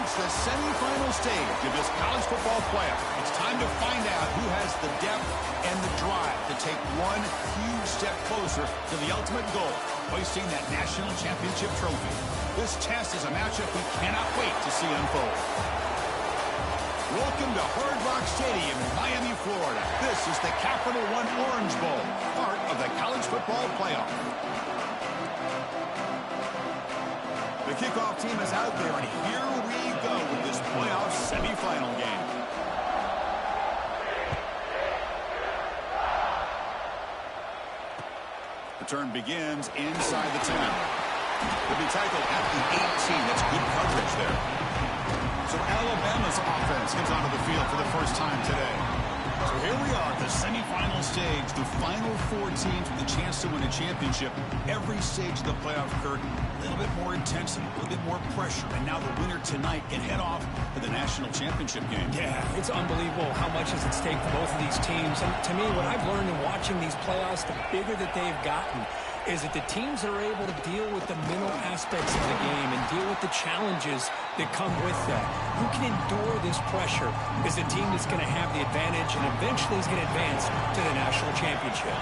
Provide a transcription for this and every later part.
It's the semifinal stage of this college football playoff. It's time to find out who has the depth and the drive to take one huge step closer to the ultimate goal, hoisting that national championship trophy. This test is a matchup we cannot wait to see unfold. Welcome to Hard Rock Stadium in Miami, Florida. This is the Capital One Orange Bowl, part of the college football playoff. The kickoff team is out there, and here we go with this playoff semifinal game. The turn begins inside the 10. He'll be tackled at the 18. That's good coverage there. So Alabama's offense comes onto the field for the first time today. So here we are at the semifinal stage, the final four teams with a chance to win a championship. Every stage of the playoff, Kirk, a little bit more intensity, a little bit more pressure. And now the winner tonight can head off to the national championship game. Yeah, it's unbelievable how much is at stake for both of these teams. And to me, what I've learned in watching these playoffs, the bigger that they've gotten, is that the teams that are able to deal with the mental aspects of the game and deal with the challenges that come with that. Who can endure this pressure is the team that's going to have the advantage and eventually is going to advance to the national championship.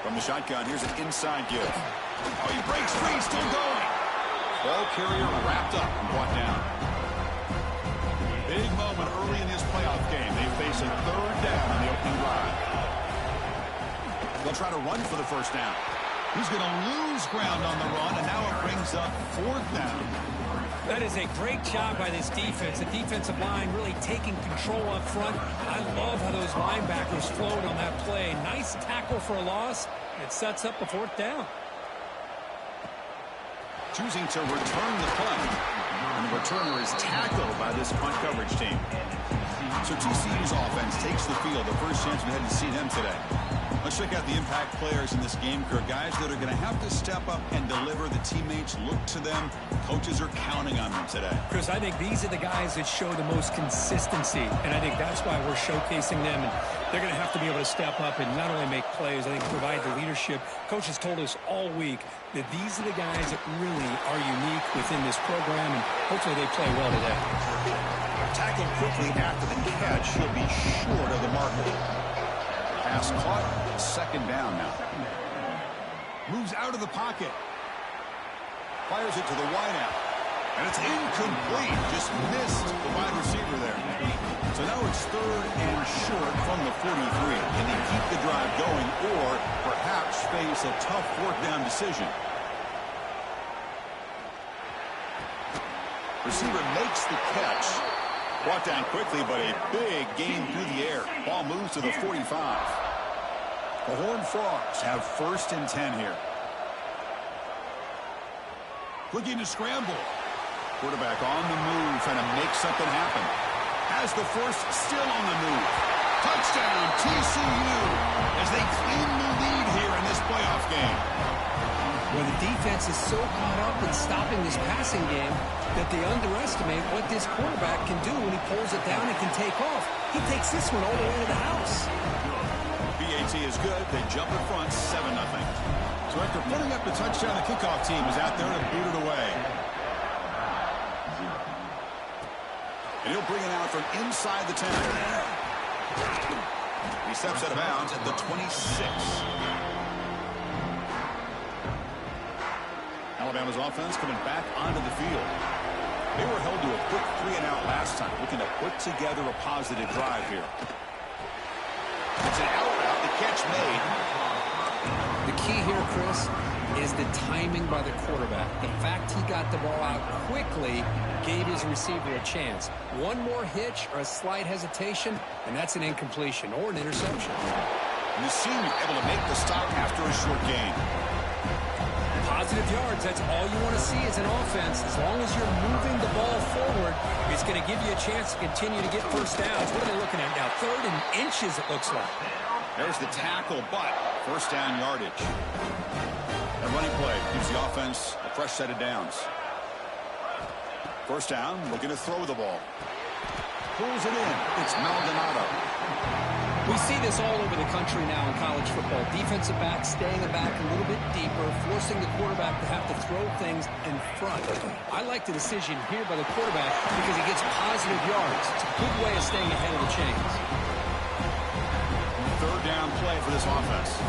From the shotgun, here's an inside give. Oh, he breaks free, still going. Ball carrier wrapped up and brought down. Big moment early in this playoff game. They face a third down on the opening drive. They'll try to run for the first down. He's going to lose ground on the run, and now it brings up fourth down. That is a great job by this defense. The defensive line really taking control up front. I love how those linebackers flowed on that play. Nice tackle for a loss. It sets up a fourth down. Choosing to return the punt. And the returner is tackled by this punt coverage team. So TCU's offense takes the field. The first chance we had to see them today. Let's check out the impact players in this game, Kirk. Guys that are going to have to step up and deliver. The teammates look to them. Coaches are counting on them today. Chris, I think these are the guys that show the most consistency, and I think that's why we're showcasing them. And they're going to have to be able to step up and not only make plays, I think provide the leadership. Coaches told us all week that these are the guys that really are unique within this program, and hopefully they play well today. Tackled quickly after the catch. He'll be short of the marker. Pass caught, second down now. Moves out of the pocket. Fires it to the wideout. And it's incomplete. Just missed the wide receiver there. So now it's third and short from the 43. Can they keep the drive going or perhaps face a tough fourth down decision? Receiver makes the catch. Brought down quickly, but a big gain through the air. Ball moves to the 45. The Horned Frogs have first and 10 here. Looking to scramble. Quarterback on the move, trying to make something happen. Has the first, still on the move. Touchdown, TCU, as they claim the lead here in this playoff game. Well, the defense is so caught up in stopping this passing game that they underestimate what this quarterback can do when he pulls it down and can take off. He takes this one all the way to the house. BAT is good. They jump in front, 7-0. So after putting up the touchdown, the kickoff team is out there to boot it away. And he'll bring it out from inside the 10. He steps out of bounds at the 26. Alabama's offense coming back onto the field. They were held to a quick 3-and-out last time, looking to put together a positive drive here. It's an out route, the catch made. The key here, Chris, is the timing by the quarterback. The fact he got the ball out quickly gave his receiver a chance. One more hitch or a slight hesitation, and that's an incompletion or an interception. And the senior able to make the stop after a short gain. Positive yards, that's all you want to see as an offense. As long as you're moving the ball forward, it's going to give you a chance to continue to get first downs. What are they looking at now? Third and inches, it looks like. There's the tackle, but first down yardage. That running play gives the offense a fresh set of downs. First down, looking to throw the ball. Pulls it in. It's Maldonado. We see this all over the country now in college football. Defensive backs staying back a little bit deeper, forcing the quarterback to have to throw things in front. I like the decision here by the quarterback because he gets positive yards. It's a good way of staying ahead of the chains. Third down play for this offense.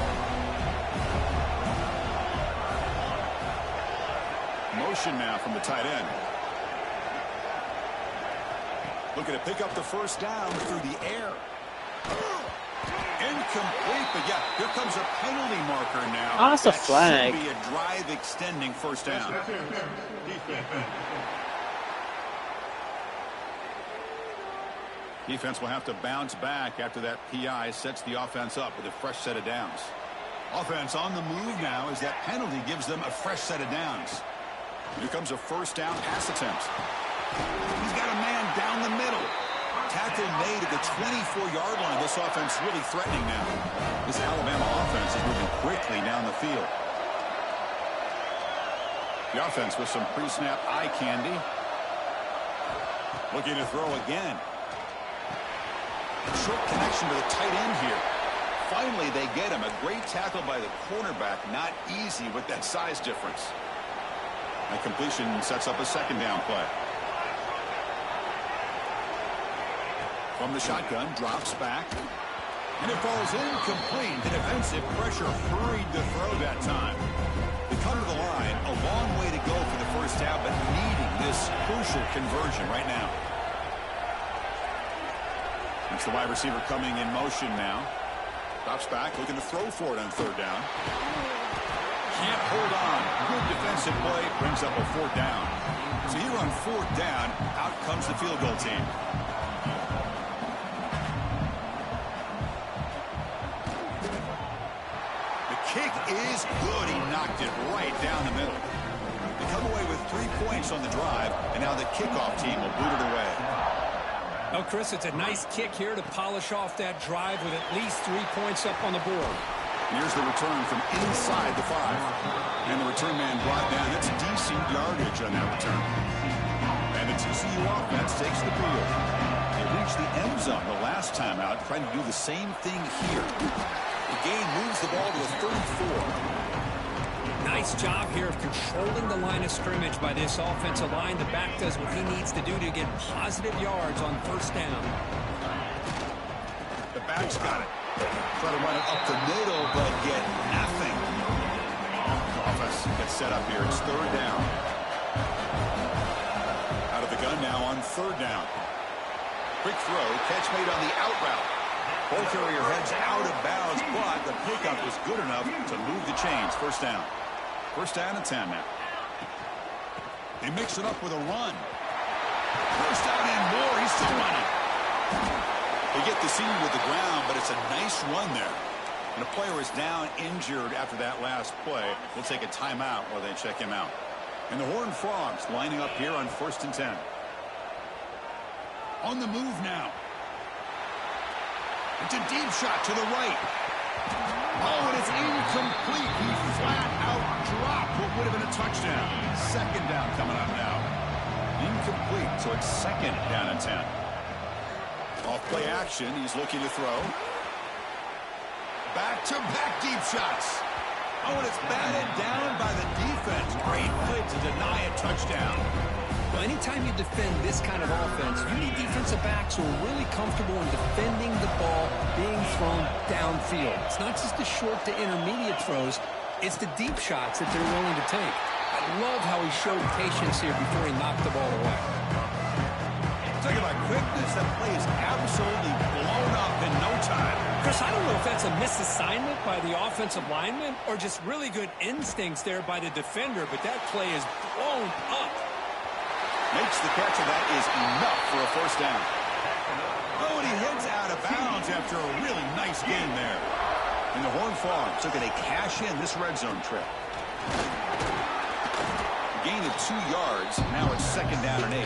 Motion now from the tight end. Looking to pick up the first down through the air. Incomplete, but yeah, here comes a penalty marker now. Oh, that's a flag. Should be a drive-extending first down. Defense will have to bounce back after that PI sets the offense up with a fresh set of downs. Offense on the move now as that penalty gives them a fresh set of downs. Here comes a first down pass attempt. He's got a man down the middle. Tackle made at the 24-yard line. This offense really threatening now. This Alabama offense is moving quickly down the field. The offense with some pre-snap eye candy. Looking to throw again. Short connection to the tight end here. Finally, they get him. A great tackle by the cornerback. Not easy with that size difference. That completion sets up a second down play. From the shotgun, drops back. And it falls incomplete. The defensive pressure hurried the throw that time. They come to the line. A long way to go for the first down, but needing this crucial conversion right now. It's the wide receiver coming in motion now. Drops back, looking to throw for it on third down. Can't hold on. Good defensive play. Brings up a fourth down. So here on fourth down, out comes the field goal team. Kick is good. He knocked it right down the middle. They come away with 3 points on the drive, and now the kickoff team will boot it away. Oh, Chris, it's a nice kick here to polish off that drive with at least 3 points up on the board. Here's the return from inside the 5. And the return man brought down. That's decent yardage on that return. And the TCU offense takes the field. They reached the end zone the last time out, trying to do the same thing here. The game moves the ball to the 34. Nice job here of controlling the line of scrimmage by this offensive line. The back does what he needs to do to get positive yards on first down. The back's got it. Try to run it up the middle, but get nothing. Offense gets set up here. It's third down. Out of the gun now on third down. Quick throw. Catch made on the out route. Ball carrier heads out of bounds, but the pickup was good enough to move the chains. First down. First down and 10 now. They mix it up with a run. First down and more. He's still running. They get the seam with the ground, but it's a nice run there. And a player is down injured after that last play. We'll take a timeout while they check him out. And the Horned Frogs lining up here on first and 10. On the move now. It's a deep shot to the right. Oh, and it's incomplete. He flat out dropped what would have been a touchdown. Second down coming up now. Incomplete, so it's second down and 10. Off play action, he's looking to throw. Back-to-back deep shots. Oh, and it's batted down by the defense. Great play to deny a touchdown. Well, anytime you defend this kind of offense, you need defensive backs who are really comfortable in defending the ball being thrown downfield. It's not just the short to intermediate throws, it's the deep shots that they're willing to take. I love how he showed patience here before he knocked the ball away. Talk about quickness, that play is absolutely blown up in no time. Chris, I don't know if that's a misassignment by the offensive lineman or just really good instincts there by the defender, but that play is blown up. Makes the catch, and that is enough for a first down. Oh, and he heads out of bounds after a really nice game there. And the Horned Frogs looking to cash in this red zone trip. A gain of 2 yards. Now it's second down and 8.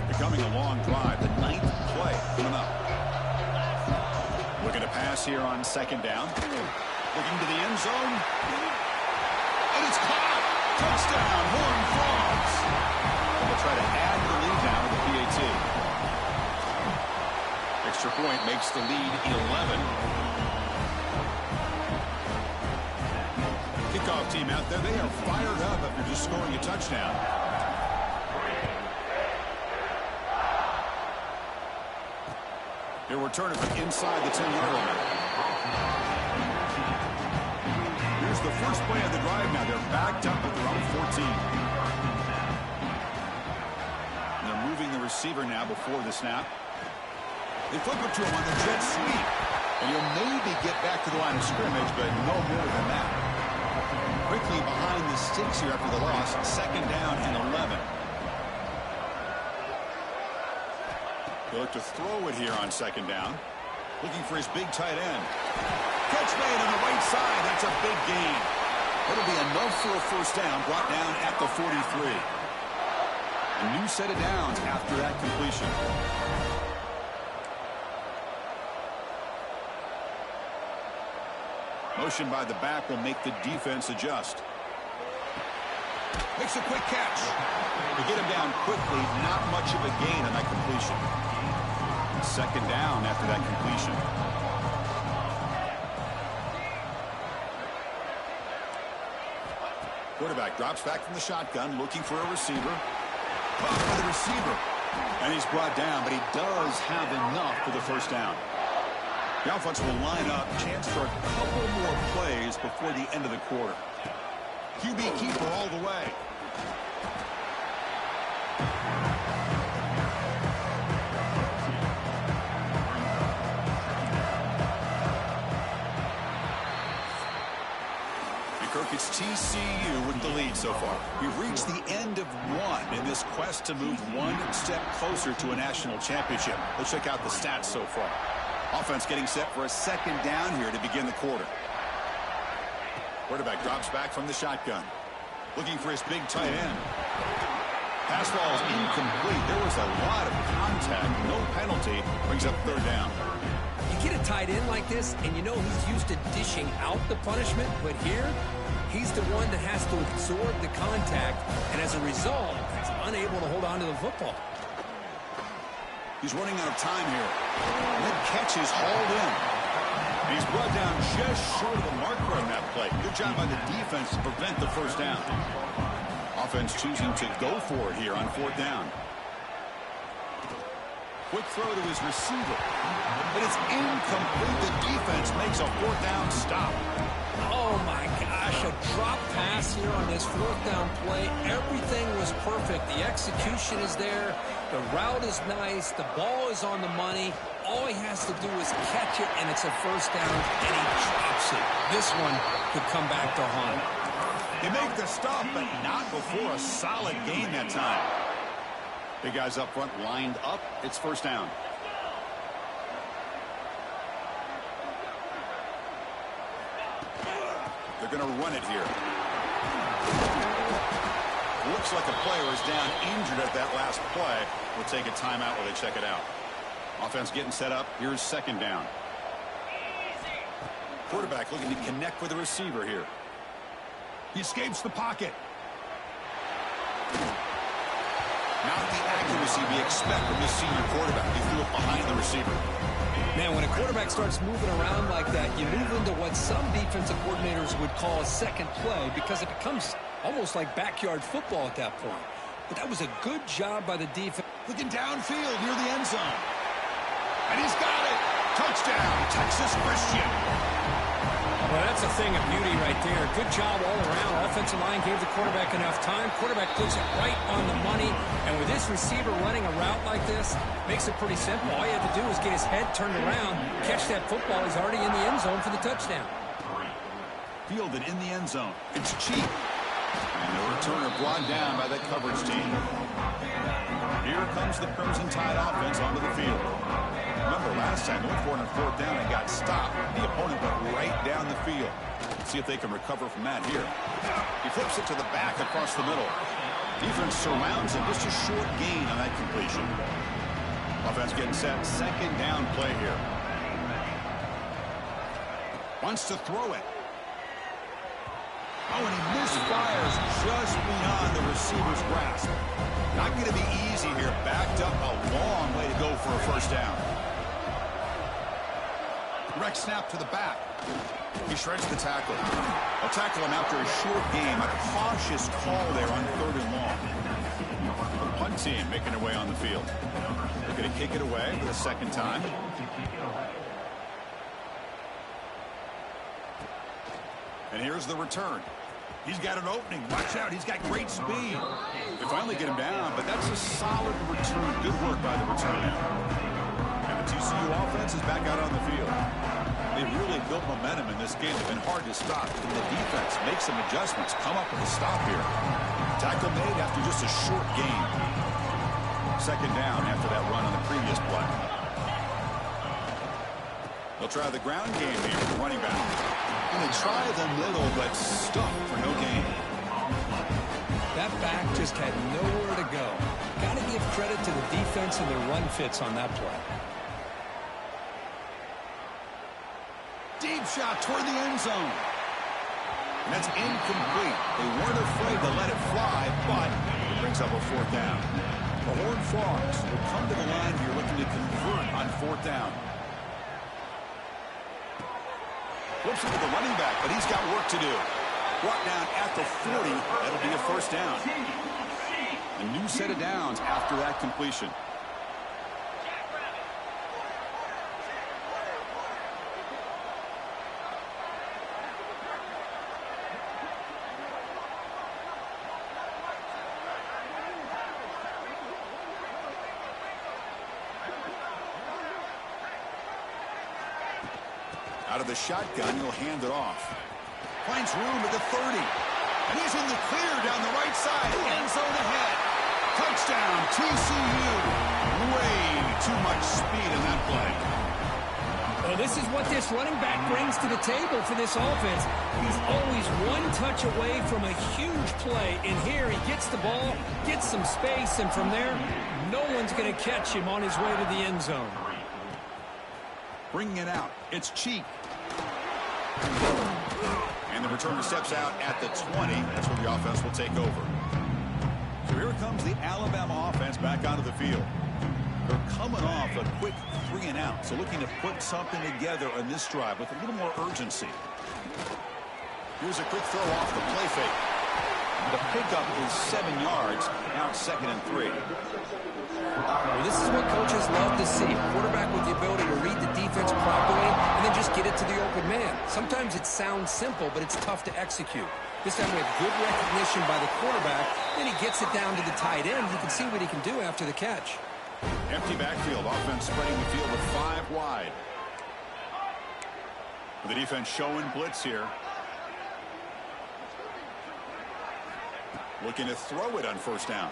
Becoming a long drive. The 9th play coming up. Looking to pass here on second down. Looking to the end zone. And it's caught. Touchdown, Horned Frogs. And we'll try to add to the lead now with the PAT. Extra point makes the lead 11. Kickoff team out there, they are fired up after just scoring a touchdown. He'll return it from inside the 10-yard line. Here's the first play of the drive now. They're backed up at their own 14. And they're moving the receiver now before the snap. They flip it to him on the jet sweep. And he'll maybe get back to the line of scrimmage, but no more than that. Quickly behind the sticks here after the loss. Second down and 11. He'll look to throw it here on second down. Looking for his big tight end. Catch made on the right side. That's a big gain. It'll be enough for a first down, brought down at the 43. A new set of downs after that completion. Motion by the back will make the defense adjust. Makes a quick catch. To get him down quickly, not much of a gain on that completion. Second down after that completion. Quarterback drops back from the shotgun, looking for a receiver. Caught by the receiver. And he's brought down, but he does have enough for the first down. The offense will line up. Chance for a couple more plays before the end of the quarter. QB keeper all the way. It's TCU with the lead so far. We've reached the end of one in this quest to move one step closer to a national championship. Let's check out the stats so far. Offense getting set for a second down here to begin the quarter. Quarterback drops back from the shotgun. Looking for his big tight end. Pass ball is incomplete. There was a lot of contact. No penalty. Brings up third down. You get a tight end like this, and you know he's used to dishing out the punishment, but here, he's the one that has to absorb the contact, and as a result, he's unable to hold on to the football. He's running out of time here. And that catch is hauled in. And he's brought down just short of the marker on that play. Good job by the defense to prevent the first down. Offense choosing to go for it here on fourth down. Quick throw to his receiver. But it's incomplete. The defense makes a fourth down stop. Oh, my gosh. A drop pass here on this fourth down play. Everything was perfect. The execution is there. The route is nice. The ball is on the money. All he has to do is catch it, and it's a first down, and he drops it. This one could come back to haunt. You make the stop, but not before a solid gain that time. Big guys up front lined up. It's first down. They're going to run it here. Looks like a player is down injured at that last play. We'll take a timeout while they check it out. Offense getting set up. Here's second down. Quarterback looking to connect with the receiver here. He escapes the pocket. Not the accuracy we expect from this senior quarterback. He threw it behind the receiver. Man, when a quarterback starts moving around like that, you move into what some defensive coordinators would call a second play because it becomes almost like backyard football at that point. But that was a good job by the defense. Looking downfield near the end zone. And he's got it. Touchdown, Texas Christian. Well, that's a thing of beauty right there. Good job all around. Offensive line gave the quarterback enough time. Quarterback puts it right on the money. And with this receiver running a route like this, makes it pretty simple. All you have to do is get his head turned around, catch that football. He's already in the end zone for the touchdown. Fielded in the end zone. It's cheap. And the returner brought down by that coverage team. Here comes the Crimson Tide offense onto the field. Remember, last time they went for it on fourth down and got stopped. The opponent went right down the field. Let's see if they can recover from that here. He flips it to the back across the middle. Defense surrounds him. Just a short gain on that completion. Offense getting set. Second down play here. Wants to throw it. Oh, and he misfires just beyond the receiver's grasp. Not going to be easy here. Backed up a long way to go for a first down. Direct snap to the back. He shreds the tackle. They'll tackle him after a short game. A cautious call there on 3rd and long. The punt team making their way on the field. They're going to kick it away for the 2nd time. And here's the return. He's got an opening. Watch out. He's got great speed. They finally get him down, but that's a solid return. Good work by the returner. And the TCU offense is back out on the field. They really built momentum in this game. It's been hard to stop. And the defense makes some adjustments. Come up with a stop here. Tackle made after just a short gain. 2nd down after that run on the previous play. They'll try the ground game here for the running back. And they try the middle, but stuck for no gain. That back just had nowhere to go. Got to give credit to the defense and their run fits on that play. Deep shot toward the end zone. And that's incomplete. They weren't afraid to let it fly, but it brings up a 4th down. The Horned Frogs will come to the line here looking to convert on 4th down. Flips it to the running back, but he's got work to do. Brought down at the 40. That'll be a 1st down. A new set of downs after that completion. Out of the shotgun, he'll hand it off. Finds room at the 30. And he's in the clear down the right side. End zone ahead. Touchdown, TCU. Way too much speed in that play. Well, this is what this running back brings to the table for this offense. He's always one touch away from a huge play. And here he gets the ball, gets some space, and from there, no one's going to catch him on his way to the end zone. Bringing it out. It's Cheek. And the returner steps out at the 20. That's where the offense will take over. So here comes the Alabama offense back onto the field. They're coming off a quick 3-and-out. So looking to put something together on this drive with a little more urgency. Here's a quick throw off the play fake. The pickup is 7 yards. Now it's 2nd and 3. Well, this is what coaches love to see. A quarterback with the ability to read the defense properly and then just get it to the open man. Sometimes it sounds simple, but it's tough to execute. This time we have good recognition by the quarterback. Then he gets it down to the tight end. You can see what he can do after the catch. Empty backfield. Offense spreading the field with 5 wide. The defense showing blitz here. Looking to throw it on 1st down.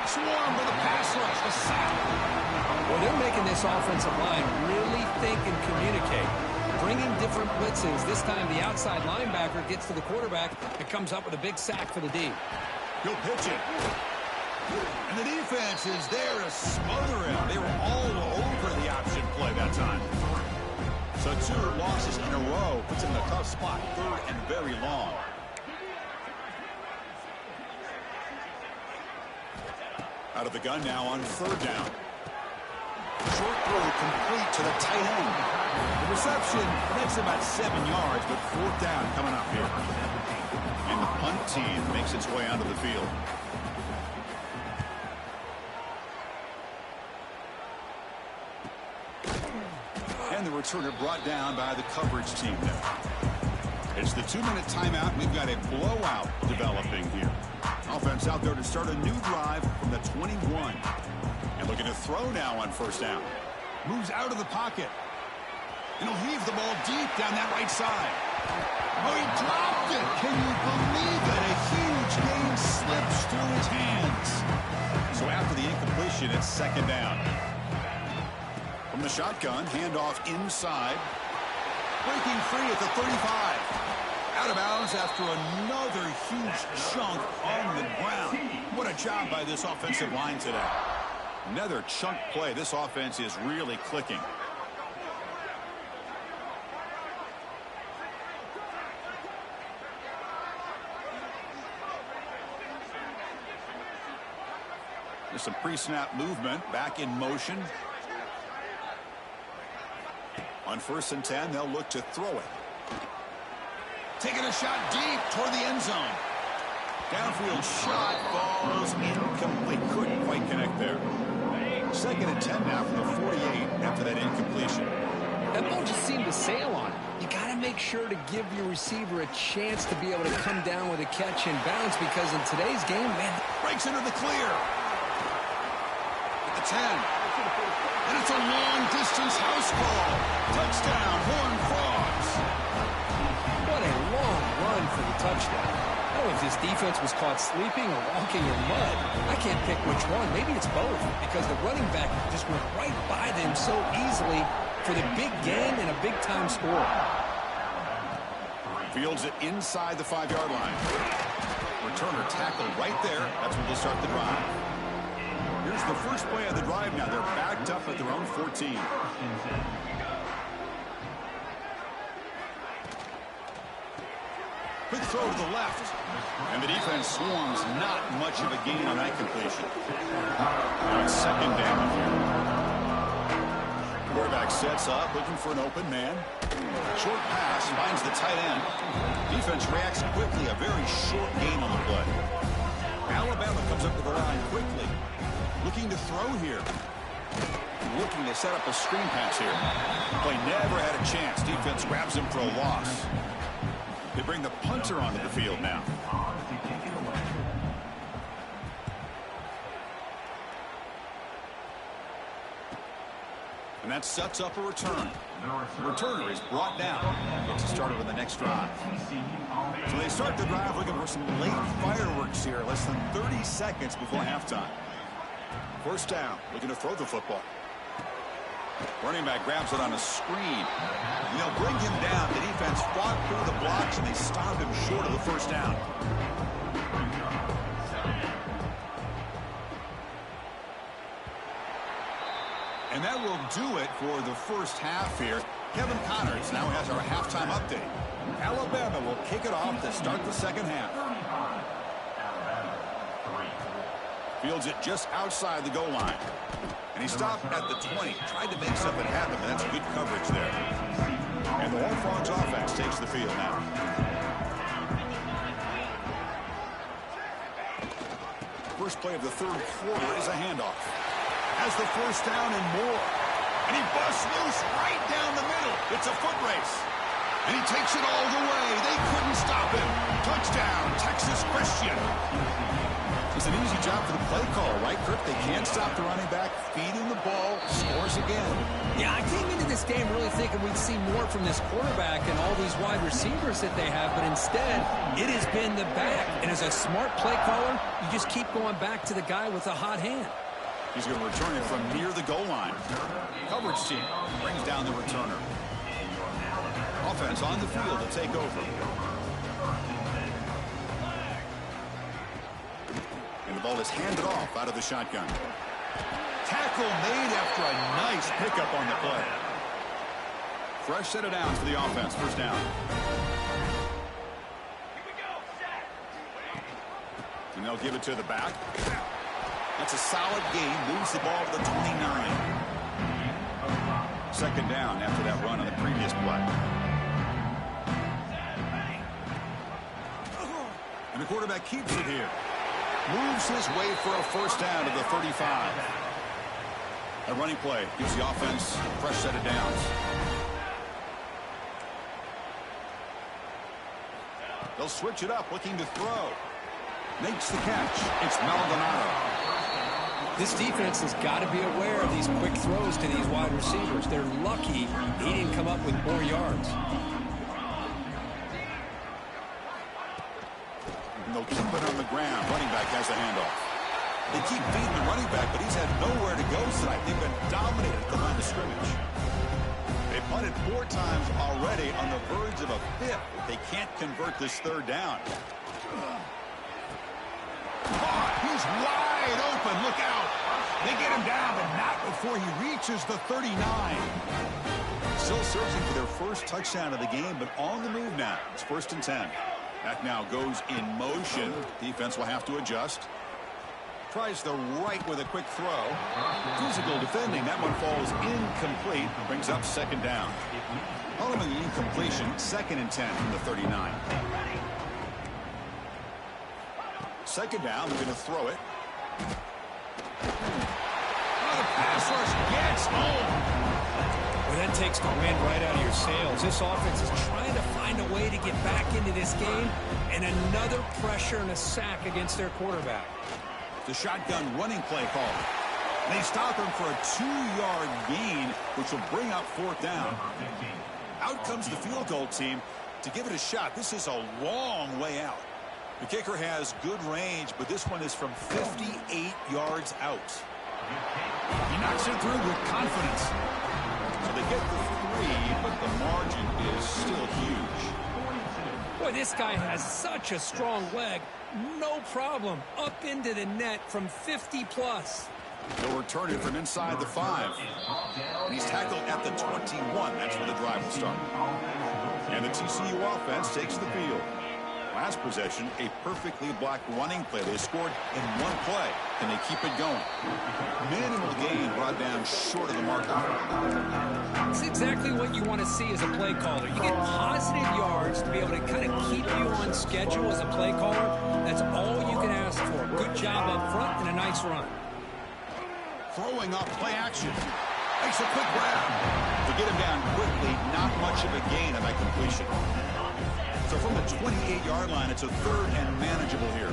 Swarm with a pass rush. The sack. Well, they're making this offensive line really think and communicate. Bringing different blitzes. This time the outside linebacker gets to the quarterback and comes up with a big sack for the D. He'll pitch it. And the defense is there to smother him. They were all over the option play that time. So 2 losses in a row puts him in a tough spot. 3rd and very long. Out of the gun now on 3rd down. Short throw complete to the tight end. The reception, that's about 7 yards, but 4th down coming up here. And the punt team makes its way onto the field. And the returner brought down by the coverage team there. It's the 2-minute timeout. We've got a blowout developing here. Offense out there to start a new drive from the 21. And looking to throw now on 1st down. Moves out of the pocket. And he'll heave the ball deep down that right side. Oh, he dropped it. Can you believe it? A huge gain slips through his hands. So after the incompletion, it's 2nd down. From the shotgun, handoff inside. Breaking free at the 35. Out of bounds after another huge chunk on the ground. What a job by this offensive line today. Another chunk play. This offense is really clicking. There's some pre-snap movement. Back in motion. On 1st and 10, they'll look to throw it. Taking a shot deep toward the end zone. Downfield shot falls incomplete. Couldn't quite connect there. 2nd and 10 now from the 48 after that incompletion. That ball just seemed to sail on it. You got to make sure to give your receiver a chance to be able to come down with a catch and bounce, because in today's game, man, breaks into the clear. At the 10. And it's a long-distance house call. Touchdown, Horned Frogs. What a long run for the touchdown. I don't know if this defense was caught sleeping or walking in mud. I can't pick which one. Maybe it's both, because the running back just went right by them so easily for the big gain and a big-time score. Fields it inside the 5-yard line. Returner tackled right there. That's where they'll start the drive. Here's the first play of the drive now. They're backed up at their own 14. Quick throw to the left. And the defense swarms. Not much of a gain on that completion. Now it's 2nd down here. Quarterback sets up, looking for an open man. Short pass finds the tight end. Defense reacts quickly. A very short gain on the play. Alabama comes up to the line quickly. Looking to throw here. Looking to set up a screen pass here. Play never had a chance. Defense grabs him for a loss. They bring the punter onto the field now. And that sets up a return. The returner is brought down. Gets started with the next drive. So they start the drive looking for some late fireworks here. Less than 30 seconds before halftime. 1st down. Looking to throw the football. Running back grabs it on a screen. And they'll bring him down. The defense fought through the blocks, and they stopped him short of the 1st down. And that will do it for the first half here. Kevin Connors now has our halftime update. Alabama will kick it off to start the 2nd half. Fields it just outside the goal line. And he stopped at the 20. Tried to make something happen, but that's good coverage there. And the Horned Frogs offense takes the field now. First play of the 3rd quarter is a handoff. Has the 1st down and more. And he busts loose right down the middle. It's a foot race. And he takes it all the way. They couldn't stop him. Touchdown, Texas Christian. It's an easy job for the play caller, right, Kirk? They can't stop the running back. Feed him the ball. Scores again. Yeah, I came into this game really thinking we'd see more from this quarterback and all these wide receivers that they have, but instead, it has been the back. And as a smart play caller, you just keep going back to the guy with a hot hand. He's going to return it from near the goal line. Coverage team brings down the returner. Offense on the field to take over. And the ball is handed off out of the shotgun. Tackle made after a nice pickup on the play. Fresh set of downs for the offense. 1st down. And they'll give it to the back. That's a solid gain. Moves the ball to the 29. 2nd down after that run on the previous play. And the quarterback keeps it here. Moves his way for a 1st down to the 35. A running play gives the offense a fresh set of downs. They'll switch it up, looking to throw. Makes the catch. It's Maldonado. This defense has got to be aware of these quick throws to these wide receivers. They're lucky he didn't come up with more yards. And they'll keep it on the ground. Running back has a handoff. They keep feeding the running back, but he's had nowhere to go tonight. They've been dominated at the line of scrimmage. They punted 4 times already, on the verge of a 5th. They can't convert this 3rd down. He's wide open. Look out. They get him down, but not before he reaches the 39. Still searching for their first touchdown of the game, but on the move now. It's 1st and 10. That now goes in motion. Defense will have to adjust. Tries the right with a quick throw. Physical defending. That one falls incomplete. Brings up second down. Following the incompletion, 2nd and 10 from the 39. Second down, they're going to throw it. Oh, the pass rush gets home. Well, that takes the wind right out of your sails. This offense is trying to find a way to get back into this game, and another pressure and a sack against their quarterback. The shotgun running play call. They stop him for a 2-yard gain, which will bring up 4th down. Out comes the field goal team to give it a shot. This is a long way out. The kicker has good range, but this one is from 58 yards out. He knocks it through with confidence. So they get the 3, but the margin is still huge. Boy, this guy has such a strong leg. No problem. Up into the net from 50+. They'll return it from inside the 5. And he's tackled at the 21. That's where the drive will start. And the TCU offense takes the field. Last possession, a perfectly blocked running play. They scored in one play, and they keep it going. Minimal gain brought down short of the marker. It's exactly what you want to see as a play caller. You get positive yards to be able to kind of keep you on schedule as a play caller. That's all you can ask for. Good job up front and a nice run. Throwing off play action. Makes a quick grab. To get him down quickly, not much of a gain on that completion. So from the 28-yard line, it's a 3rd and manageable here.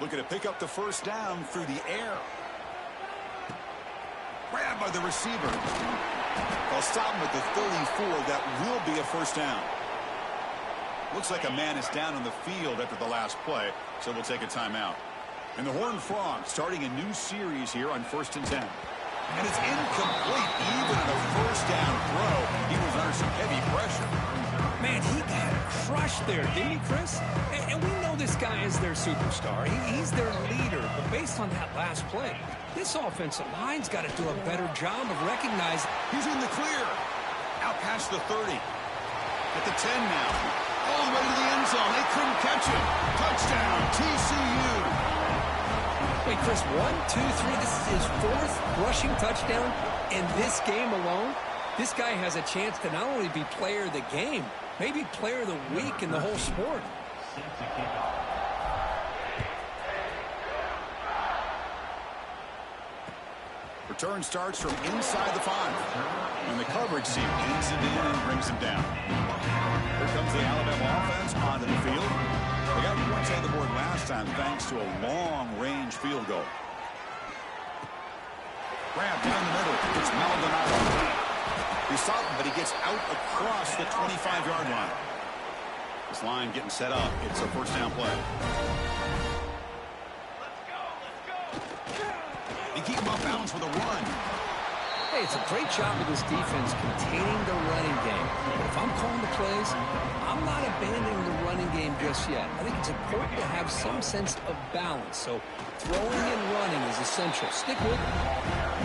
Looking to pick up the 1st down through the air. Grabbed by the receiver. They'll stop him at the 34. That will be a 1st down. Looks like a man is down on the field after the last play, so we'll take a timeout. And the Horned Frogs starting a new series here on 1st and 10. And it's incomplete, even on a 1st down throw. He was under some heavy pressure. Man, he got crushed there, didn't he, Chris? And we know this guy is their superstar. He's their leader. But based on that last play, this offensive line's got to do a better job of recognizing. He's in the clear. Out past the 30. At the 10 now. All the way to the end zone. They couldn't catch him. Touchdown, TCU. Wait, Chris, 1, 2, 3. This is his 4th rushing touchdown in this game alone. This guy has a chance to not only be player of the game, maybe player of the week in the whole sport. Return starts from inside the 5. And the coverage team pins it in and brings him down. Here comes the Alabama offense onto the field. They got points on the board last time thanks to a long-range field goal. Grab down the middle. It's Maldonado. He saw him, but he gets out across the 25-yard line. This line getting set up. It's a 1st down play. They keep him off balance with a run. Hey, it's a great job of this defense containing the running game. But if I'm calling the plays, I'm not abandoning the running game just yet. I think it's important to have some sense of balance. So throwing and running is essential. Stick with it.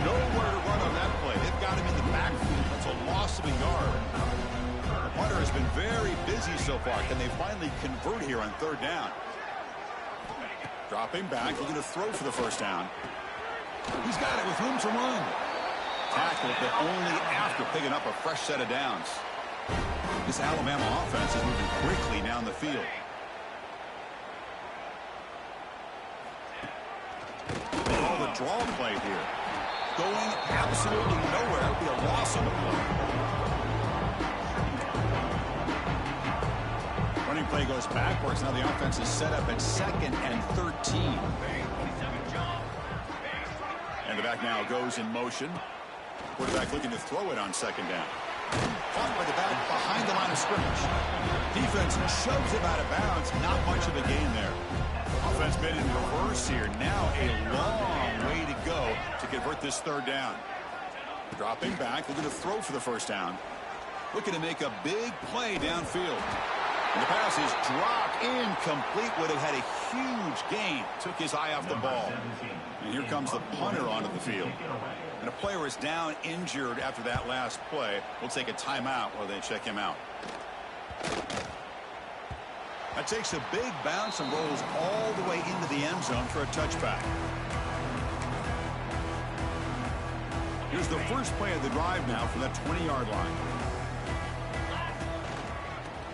Nowhere to run on that play. They've got him in the backfield. That's a loss of a yard. Hunter has been very busy so far. Can they finally convert here on 3rd down? Dropping back, looking to throw for the 1st down. He's got it with room to run. Tackled, but only after picking up a fresh set of downs. This Alabama offense is moving quickly down the field. Oh, the draw play here. Going absolutely nowhere. That would be a loss on the play. Running play goes backwards. Now the offense is set up at 2nd and 13. And the back now goes in motion. Quarterback looking to throw it on 2nd down. Caught by the back behind the line of scrimmage. Defense shoves him out of bounds. Not much of a gain there. Offense been in reverse here. Now a long way to go to convert this 3rd down. Dropping back, looking to throw for the 1st down. Looking to make a big play downfield. And the pass is dropped, incomplete. Would have had a huge gain. Took his eye off the ball. And here comes the punter onto the field. And a player is down injured after that last play. We'll take a timeout while they check him out. That takes a big bounce and rolls all the way into the end zone for a touchback. Here's the first play of the drive now from that 20-yard line.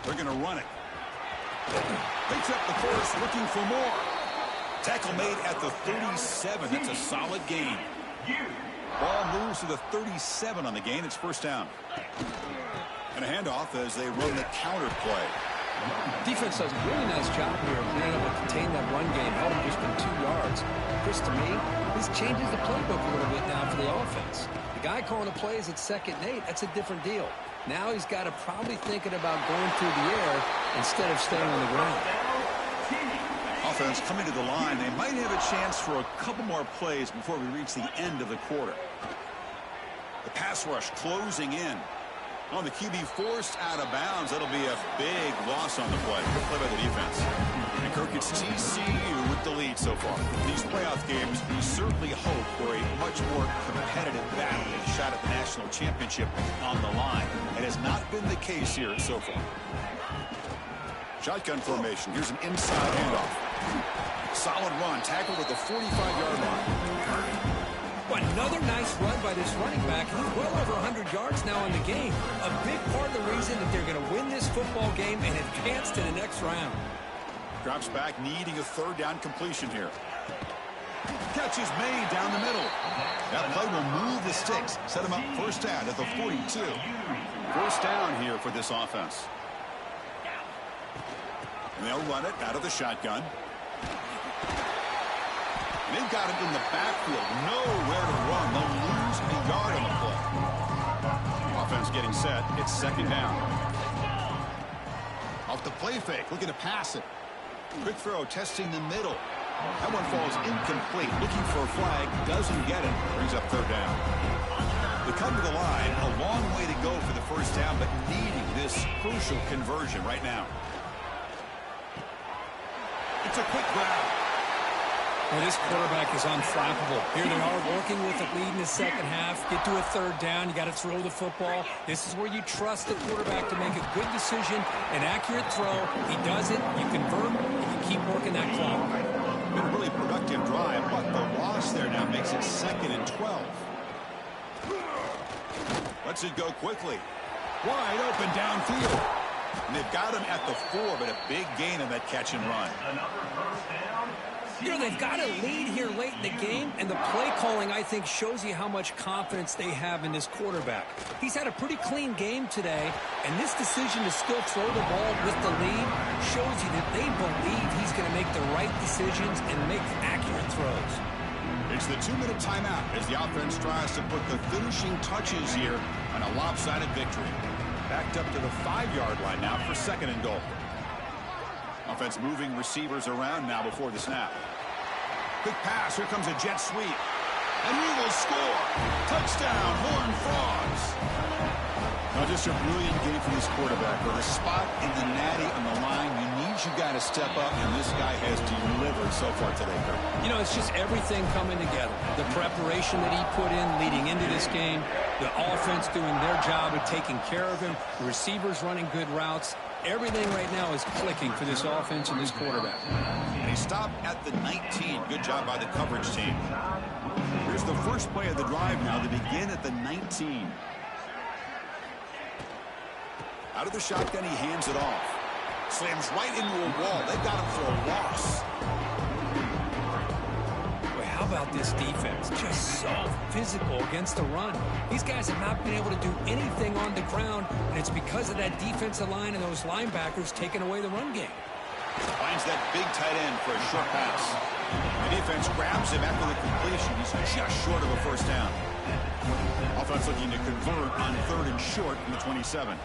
They're going to run it. Picks up the first, looking for more. Tackle made at the 37. That's a solid gain. Ball moves to the 37 on the gain. It's first down. And a handoff as they run the counter play. Defense does a really nice job here of being able to contain that run game. Held him just been 2 yards. Chris, to me, this changes the playbook a little bit now for the offense. The guy calling the plays at 2nd and 8, that's a different deal. Now he's got to probably thinking about going through the air instead of staying on the ground. Offense coming to the line. They might have a chance for a couple more plays before we reach the end of the quarter. The pass rush closing in. On the QB forced out of bounds. That'll be a big loss on the play. Good play by the defense. And Kirk, it's TCU with the lead so far. In these playoff games, we certainly hope for a much more competitive battle and a shot at the national championship on the line. It has not been the case here so far. Shotgun formation. Here's an inside handoff. Solid run. Tackled at the 45-yard line. Another nice run by this running back. He's well over 100 yards now in the game. A big part of the reason that they're going to win this football game and advance to the next round. Drops back, needing a 3rd down completion here. Catch is made down the middle. That play will move the sticks. Set him up first down at the 42. First down here for this offense. And they'll run it out of the shotgun. They've got him in the backfield. Nowhere to run. They'll lose a yard on the play. Offense getting set. It's 2nd down. Off the play fake. Looking to pass it. Quick throw testing the middle. That one falls incomplete. Looking for a flag. Doesn't get it. Brings up 3rd down. They come to the line. A long way to go for the first down, but needing this crucial conversion right now. It's a quick grab. Well, this quarterback is unflappable. Here they are working with the lead in the 2nd half. Get to a 3rd down. You got to throw the football. This is where you trust the quarterback to make a good decision, an accurate throw. He does it. You convert, and you keep working that clock. Been a really productive drive, but the loss there now makes it 2nd and 12. Lets it go quickly. Wide open downfield. And they've got him at the 4, but a big gain in that catch and run. You know, they've got a lead here late in the game, and the play calling, I think, shows you how much confidence they have in this quarterback. He's had a pretty clean game today, and this decision to still throw the ball with the lead shows you that they believe he's going to make the right decisions and make accurate throws. It's the 2-minute timeout as the offense tries to put the finishing touches here on a lopsided victory. Backed up to the 5-yard line now for 2nd and goal. Offense moving receivers around now before the snap. Quick pass. Here comes a jet sweep. And he will score. Touchdown, Horned Frogs. Now just a brilliant game from this quarterback. With a spot in the natty on the line, you got to step up, and this guy has delivered so far today. You know, it's just everything coming together. The preparation that he put in leading into this game, the offense doing their job of taking care of him, the receivers running good routes. Everything right now is clicking for this offense and this quarterback. And he stopped at the 19. Good job by the coverage team. Here's the first play of the drive now to begin at the 19. Out of the shotgun, he hands it off. Slams right into a wall. They've got him for a loss. Boy, how about this defense? Just so physical against the run. These guys have not been able to do anything on the ground, and it's because of that defensive line and those linebackers taking away the run game. Finds that big tight end for a short pass. The defense grabs him after the completion. He's just short of a first down. Offense looking to convert on 3rd and short from the 27.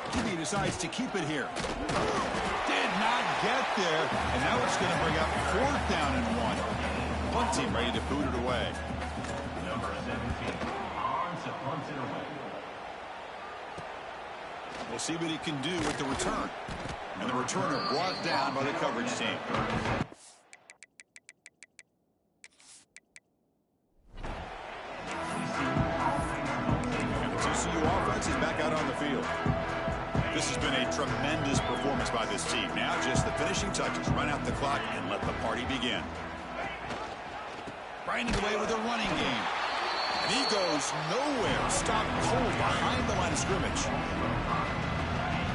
QB decides to keep it here. Did not get there, and now it's going to bring up 4th down and 1. Punt team ready to boot it away. Number 17 on to punt it away. We'll see what he can do with the return. And the returner brought down by the coverage team. And the TCU offense is back out on the field. This has been a tremendous performance by this team. Now just the finishing touches. Run out the clock and let the party begin. Grinding away with a running game. And he goes nowhere. Stopped cold behind the line of scrimmage.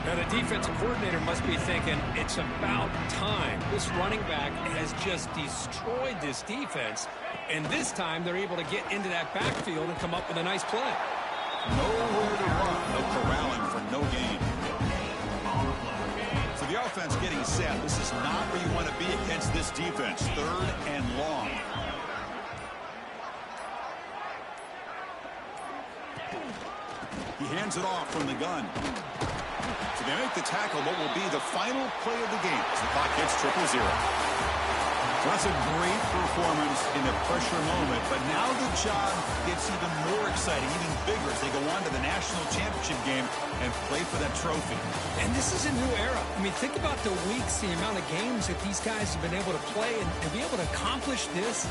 Now the defensive coordinator must be thinking, it's about time. This running back has just destroyed this defense. And this time they're able to get into that backfield and come up with a nice play. Nowhere to run. No corralling for no gain. So the offense getting set. This is not where you want to be against this defense. 3rd and long. He hands it off from the gun. So they make the tackle, what will be the final play of the game as the clock hits 0-0. So that's a great performance in a pressure moment, but now the job gets even more exciting, even bigger as they go on to the national championship game and play for that trophy. And this is a new era. I mean, think about the weeks, the amount of games that these guys have been able to play and be able to accomplish this.